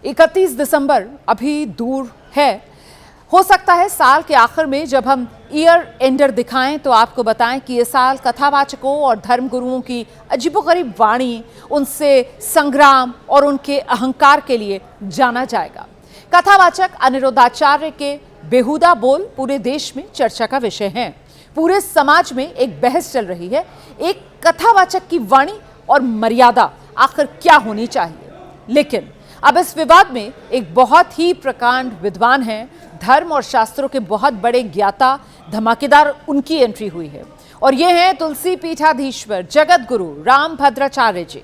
31 दिसंबर अभी दूर है। हो सकता है साल के आखिर में जब हम ईयर एंडर दिखाएं तो आपको बताएं कि ये साल कथावाचकों और धर्मगुरुओं की अजीबोगरीब वाणी, उनसे संग्राम और उनके अहंकार के लिए जाना जाएगा। कथावाचक अनिरुद्धाचार्य के बेहुदा बोल पूरे देश में चर्चा का विषय हैं। पूरे समाज में एक बहस चल रही है, एक कथावाचक की वाणी और मर्यादा आखिर क्या होनी चाहिए। लेकिन अब इस विवाद में एक बहुत ही प्रकांड विद्वान हैं, धर्म और शास्त्रों के बहुत बड़े ज्ञाता, धमाकेदार उनकी एंट्री हुई है और ये हैं तुलसी पीठाधीश्वर जगत गुरु रामभद्राचार्य जी।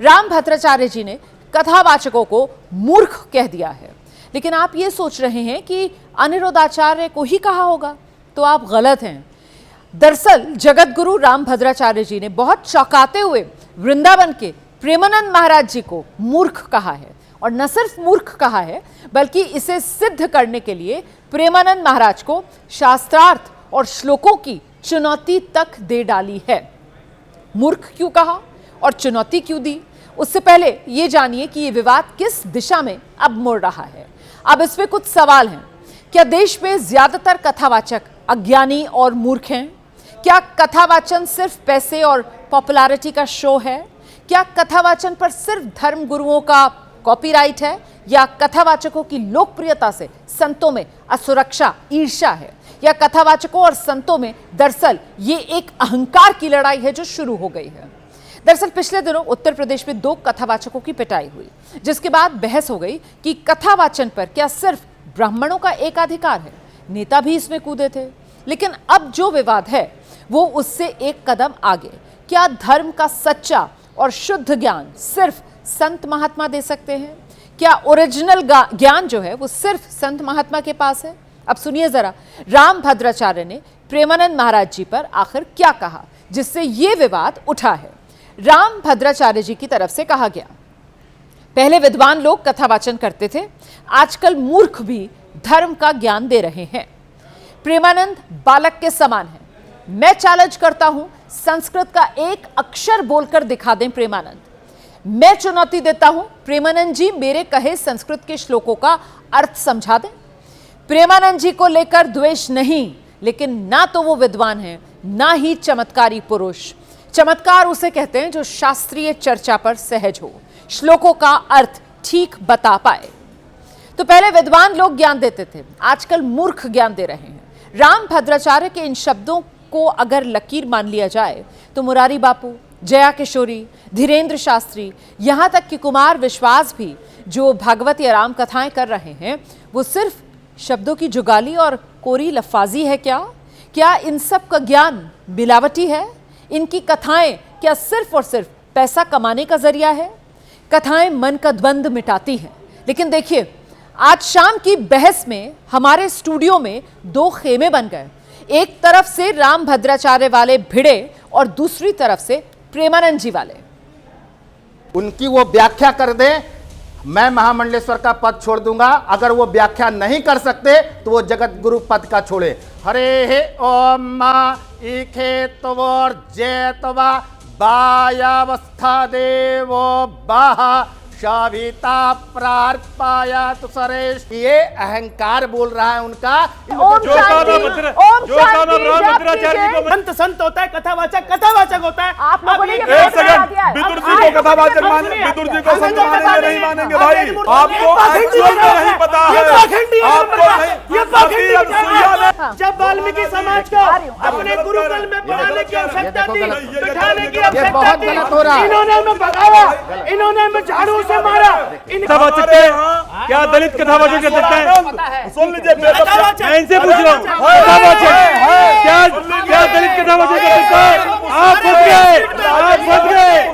रामभद्राचार्य जी ने कथावाचकों को मूर्ख कह दिया है। लेकिन आप ये सोच रहे हैं कि अनिरुद्धाचार्य को ही कहा होगा, तो आप गलत हैं। दरअसल जगत गुरु रामभद्राचार्य जी ने बहुत चौंकाते हुए वृंदावन के प्रेमानंद महाराज जी को मूर्ख कहा है, और न सिर्फ मूर्ख कहा है बल्कि इसे सिद्ध करने के लिए प्रेमानंद महाराज को शास्त्रार्थ और श्लोकों की चुनौती तक दे डाली है। मूर्ख क्यों कहा और चुनौती क्यों दी, उससे पहले ये जानिए कि ये विवाद किस दिशा में अब मुड़ रहा है। अब इसमें कुछ सवाल हैं। क्या देश में ज्यादातर कथावाचक अज्ञानी और मूर्ख हैं? क्या कथावाचन सिर्फ पैसे और पॉपुलैरिटी का शो है? क्या कथावाचन पर सिर्फ धर्म गुरुओं का कॉपीराइट है, या कथावाचकों की लोकप्रियता से संतों में असुरक्षा, ईर्ष्या है, या कथावाचकों और संतों में दरअसल ये एक अहंकार की लड़ाई है जो शुरू हो गई है। दरअसल पिछले दिनों उत्तर प्रदेश में 2 कथावाचकों की पिटाई हुई, जिसके बाद बहस हो गई कि कथावाचन पर क्या सिर्फ ब्राह्मणों का एकाधिकार है। नेता भी इसमें कूदे थे। लेकिन अब जो विवाद है वो उससे एक कदम आगे। क्या धर्म का सच्चा और शुद्ध ज्ञान सिर्फ संत महात्मा दे सकते हैं? क्या ओरिजिनल ज्ञान जो है वो सिर्फ संत महात्मा के पास है? अब सुनिए जरा, रामभद्राचार्य ने प्रेमानंद महाराज जी पर आखिर क्या कहा जिससे ये विवाद उठा है। रामभद्राचार्य जी की तरफ से कहा गया, पहले विद्वान लोग कथावाचन करते थे, आजकल मूर्ख भी धर्म का ज्ञान दे रहे हैं। प्रेमानंद बालक के समान है। मैं चैलेंज करता हूं, संस्कृत का एक अक्षर बोलकर दिखा दें प्रेमानंद। मैं चुनौती देता हूं, प्रेमानंद जी मेरे कहे संस्कृत के श्लोकों का अर्थ समझा दें। प्रेमानंद जी को लेकर द्वेष नहीं, लेकिन ना तो वो विद्वान है, ना ही चमत्कारी पुरुष। चमत्कार उसे कहते हैं जो शास्त्रीय चर्चा पर सहज हो, श्लोकों का अर्थ ठीक बता पाए। तो पहले विद्वान लोग ज्ञान देते थे, आजकल मूर्ख ज्ञान दे रहे हैं। रामभद्राचार्य के इन शब्दों को अगर लकीर मान लिया जाए तो मुरारी बापू, जया किशोरी, धीरेन्द्र शास्त्री, यहां तक कि कुमार विश्वास भी जो भागवत या राम कथाएं कर रहे हैं, वो सिर्फ शब्दों की जुगाली और कोरी लफ्फाजी है क्या? क्या इन सब का ज्ञान मिलावटी है? इनकी कथाएं क्या सिर्फ और सिर्फ पैसा कमाने का जरिया है? कथाएं मन का द्वंद मिटाती हैं। लेकिन देखिए, आज शाम की बहस में हमारे स्टूडियो में 2 खेमे बन गए। एक तरफ से रामभद्राचार्य वाले भिड़े और दूसरी तरफ से प्रेमानंद जी वाले। उनकी वो व्याख्या कर दे, मैं महामंडलेश्वर का पद छोड़ दूंगा। अगर वो व्याख्या नहीं कर सकते तो वो जगत गुरु पद का छोड़े। हरे हे ओम मा इखे तवर जयतवा बायावस्था देवो बाहा शाविता प्रार्पाया तो सरेश। ये अहंकार बोल रहा है उनका। संत संत होता है, कथावाचक कथावाचक होता है। आप लोगों ने विदुर जी को कथावाचक माने, विदुर जी को संत मानेंगे नहीं मानेंगे भाई? आपको नहीं पता है, आपको नहीं। जब वाल्मीकि समाज को अपने गुरुकुल में पढ़ाने की आवश्यकता थी, बिठाने की आवश्यकता थी, इन्होंने हमें भगाया, इन्होंने हमें झाड़ू से मारा। कथावाचक क्या दलित कथावाचक कर सकते हैं? सुन लीजिए, मैं इनसे पूछ रहा हूँ, क्या दलित कथावाचक कर सकते हैं? आप फंस गए, आप फंस गए।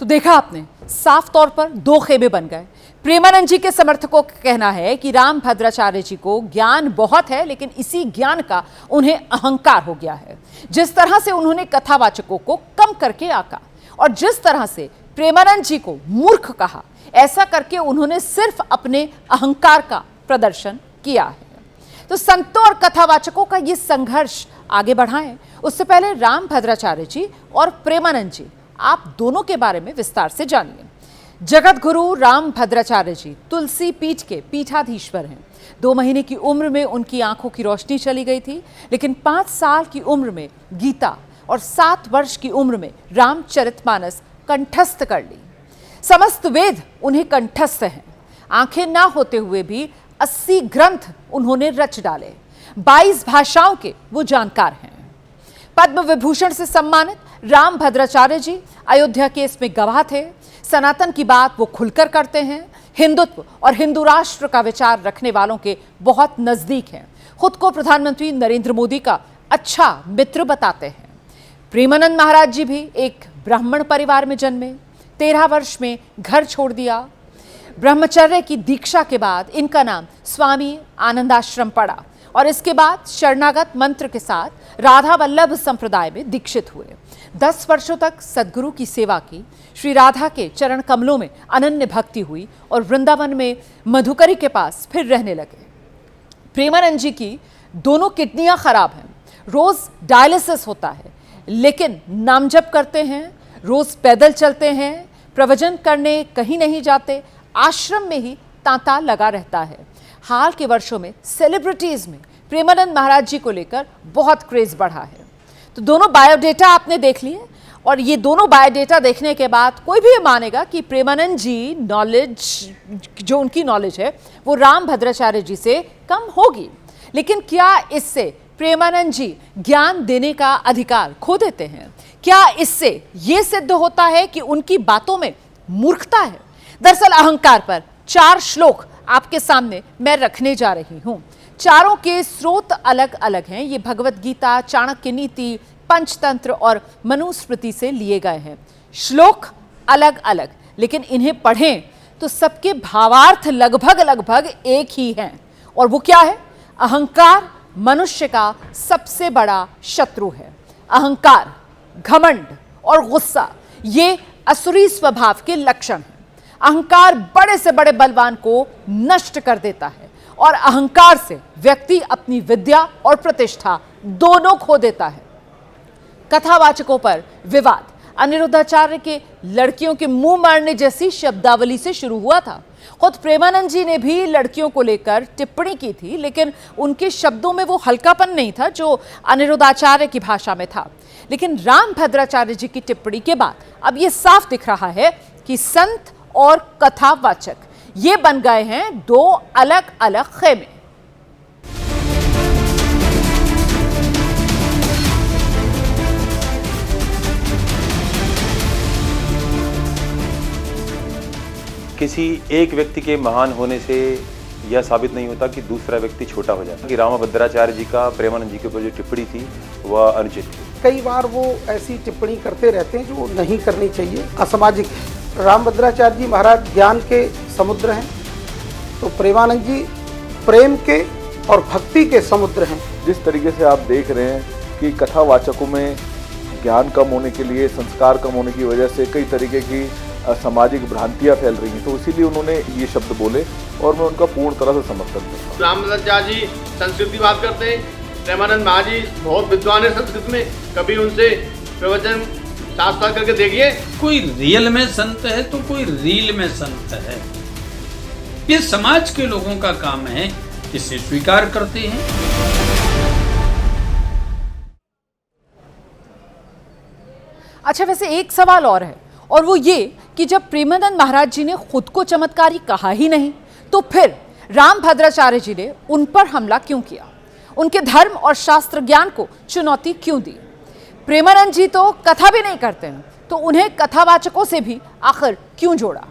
तो देखा आपने, साफ तौर पर 2 खेमे बन गए। प्रेमानंद जी के समर्थकों का कहना है कि रामभद्राचार्य जी को ज्ञान बहुत है, लेकिन इसी ज्ञान का उन्हें अहंकार हो गया है। जिस तरह से उन्होंने कथावाचकों को कम करके आका और जिस तरह से प्रेमानंद जी को मूर्ख कहा, ऐसा करके उन्होंने सिर्फ अपने अहंकार का प्रदर्शन किया है। तो संतों और कथावाचकों का ये संघर्ष आगे बढ़ाएं, उससे पहले रामभद्राचार्य जी और प्रेमानंद जी, आप दोनों के बारे में विस्तार से जानिए। जगत गुरु राम भद्राचार्य जी तुलसी पीठ के पीठाधीश्वर हैं। 2 महीने की उम्र में उनकी आंखों की रोशनी चली गई थी, लेकिन 5 साल की उम्र में गीता और 7 वर्ष की उम्र में रामचरितमानस कंठस्थ कर ली। समस्त वेद उन्हें कंठस्थ हैं। आंखें ना होते हुए भी 80 ग्रंथ उन्होंने रच डाले। 22 भाषाओं के वो जानकार हैं। पद्म विभूषण से सम्मानित राम भद्राचार्य जी अयोध्या केस में गवाह थे। सनातन की बात वो खुलकर करते हैं। हिंदुत्व और हिंदू राष्ट्र का विचार रखने वालों के बहुत नजदीक हैं। खुद को प्रधानमंत्री नरेंद्र मोदी का अच्छा मित्र बताते हैं। प्रेमानंद महाराज जी भी एक ब्राह्मण परिवार में जन्मे। 13 वर्ष में घर छोड़ दिया। ब्रह्मचर्य की दीक्षा के बाद इनका नाम स्वामी आनंदाश्रम पड़ा और इसके बाद शरणागत मंत्र के साथ राधा वल्लभ संप्रदाय में दीक्षित हुए। 10 वर्षों तक सदगुरु की सेवा की। श्री राधा के चरण कमलों में अनन्य भक्ति हुई और वृंदावन में मधुकरी के पास फिर रहने लगे। प्रेमानंद जी की दोनों किडनियां खराब हैं। रोज डायलिसिस होता है, लेकिन नाम जप करते हैं, रोज पैदल चलते हैं, प्रवचन करने कहीं नहीं जाते, आश्रम में ही तांता लगा रहता है। हाल के वर्षों में सेलिब्रिटीज में प्रेमानंद महाराज जी को लेकर बहुत क्रेज बढ़ा है। तो दोनों बायोडेटा आपने देख लिए और ये दोनों बायोडेटा देखने के बाद कोई भी ये मानेगा कि प्रेमानंद जी नॉलेज, जो उनकी नॉलेज है वो राम भद्राचार्य जी से कम होगी। लेकिन क्या इससे प्रेमानंद जी ज्ञान देने का अधिकार खो देते हैं? क्या इससे ये सिद्ध होता है कि उनकी बातों में मूर्खता है? दरअसल अहंकार पर 4 श्लोक आपके सामने मैं रखने जा रही हूं। चारों के स्रोत अलग अलग हैं। ये भगवत गीता, चाणक्य नीति, पंचतंत्र और मनुस्मृति से लिए गए हैं। श्लोक अलग अलग, लेकिन इन्हें पढ़ें तो सबके भावार्थ लगभग एक ही हैं। और वो क्या है? अहंकार मनुष्य का सबसे बड़ा शत्रु है। अहंकार, घमंड और गुस्सा ये असुरी स्वभाव के लक्षण हैं। अहंकार बड़े से बड़े बलवान को नष्ट कर देता है और अहंकार से व्यक्ति अपनी विद्या और प्रतिष्ठा दोनों खो देता है। कथावाचकों पर विवाद अनिरुद्धाचार्य के लड़कियों के मुंह मारने जैसी शब्दावली से शुरू हुआ था। खुद प्रेमानंद जी ने भी लड़कियों को लेकर टिप्पणी की थी, लेकिन उनके शब्दों में वो हल्कापन नहीं था जो अनिरुद्धाचार्य की भाषा में था। लेकिन राम भद्राचार्य जी की टिप्पणी के बाद अब ये साफ दिख रहा है कि संत और कथावाचक ये बन गए हैं 2 अलग अलग खेमे। किसी एक व्यक्ति के महान होने से यह साबित नहीं होता कि दूसरा व्यक्ति छोटा हो जाता। कि राम भद्राचार्य जी का प्रेमानंद जी के ऊपर जो टिप्पणी थी वह अनुचित थी। कई बार वो ऐसी टिप्पणी करते रहते हैं जो नहीं करनी चाहिए, असामाजिक है। राम भद्राचार्य जी महाराज ज्ञान के समुद्र हैं, तो प्रेमानंद जी प्रेम के और भक्ति के समुद्र हैं। जिस तरीके से आप देख रहे हैं कि कथावाचकों में ज्ञान कम होने के लिए, संस्कार कम होने की वजह से कई तरीके की सामाजिक भ्रांतियां फैल रही हैं, तो इसीलिए उन्होंने ये शब्द बोले और मैं उनका पूर्ण तरह से समर्थन करता हूँ। राम भद्राचार्य जी संस्कृत की बात करते हैं। प्रेमानंद महाराज जी बहुत विद्वान है संस्कृत में, कभी उनसे प्रवचन साथ करके देखिए। कोई रियल में संत है तो कोई रील में संत है। ये समाज के लोगों का काम है, इसे स्वीकार करते हैं। अच्छा, वैसे एक सवाल और है, और वो ये कि जब प्रेमानंद महाराज जी ने खुद को चमत्कारी कहा ही नहीं, तो फिर राम भद्राचार्य जी ने उन पर हमला क्यों किया? उनके धर्म और शास्त्र ज्ञान को चुनौती क्यों दी? प्रेमानंद जी तो कथा भी नहीं करते हैं, तो उन्हें कथावाचकों से भी आखिर क्यों जोड़ा?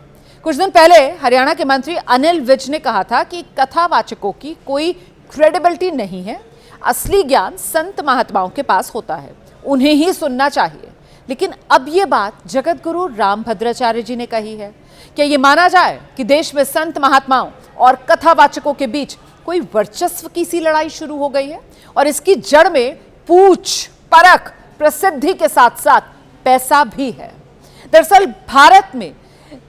कुछ दिन पहले हरियाणा के मंत्री अनिल विज ने कहा था कि कथावाचकों की कोई क्रेडिबिलिटी नहीं है, असली ज्ञान संत महात्माओं के पास होता है, उन्हें ही सुनना चाहिए। लेकिन अब ये बात जगत गुरु राम भद्राचार्य जी ने कही है। क्या ये माना जाए कि देश में संत महात्माओं और कथावाचकों के बीच कोई वर्चस्व की सी लड़ाई शुरू हो गई है और इसकी जड़ में पूछ परख, प्रसिद्धि के साथ साथ पैसा भी है? दरअसल भारत में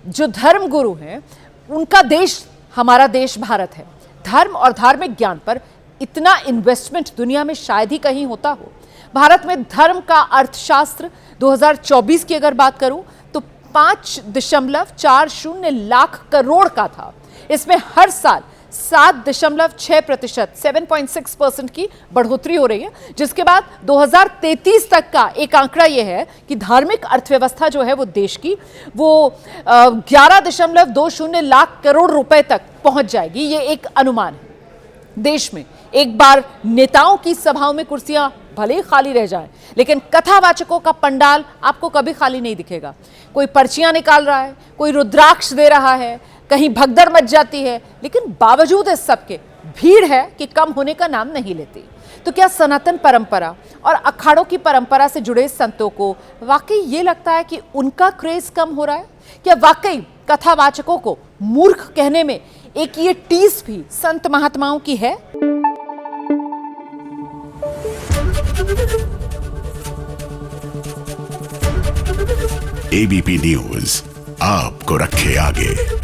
जो धर्म गुरु हैं उनका देश हमारा देश भारत है। धर्म और धार्मिक ज्ञान पर इतना इन्वेस्टमेंट दुनिया में शायद ही कहीं होता हो। भारत में धर्म का अर्थशास्त्र 2024 की अगर बात करूं तो 5.40 लाख करोड़ का था। इसमें हर साल 7.6% 7.6% की बढ़ोतरी हो रही है, जिसके बाद 2033 तक का एक आंकड़ा यह है कि धार्मिक अर्थव्यवस्था जो है वो देश की वो 11.20 लाख करोड़ रुपए तक पहुंच जाएगी। ये एक अनुमान है। देश में एक बार नेताओं की सभाओं में कुर्सियां भले ही खाली रह जाएं, लेकिन कथावाचकों का पंडाल आपको कभी खाली नहीं दिखेगा। कोई पर्चियां निकाल रहा है, कोई रुद्राक्ष दे रहा है, कहीं भगदड़ मच जाती है, लेकिन बावजूद इस सबके भीड़ है कि कम होने का नाम नहीं लेती। तो क्या सनातन परंपरा और अखाड़ों की परंपरा से जुड़े संतों को वाकई ये लगता है कि उनका क्रेज कम हो रहा है? क्या वाकई कथावाचकों को मूर्ख कहने में एक ये टीस भी संत महात्माओं की है? एबीपी न्यूज आपको रखे आगे।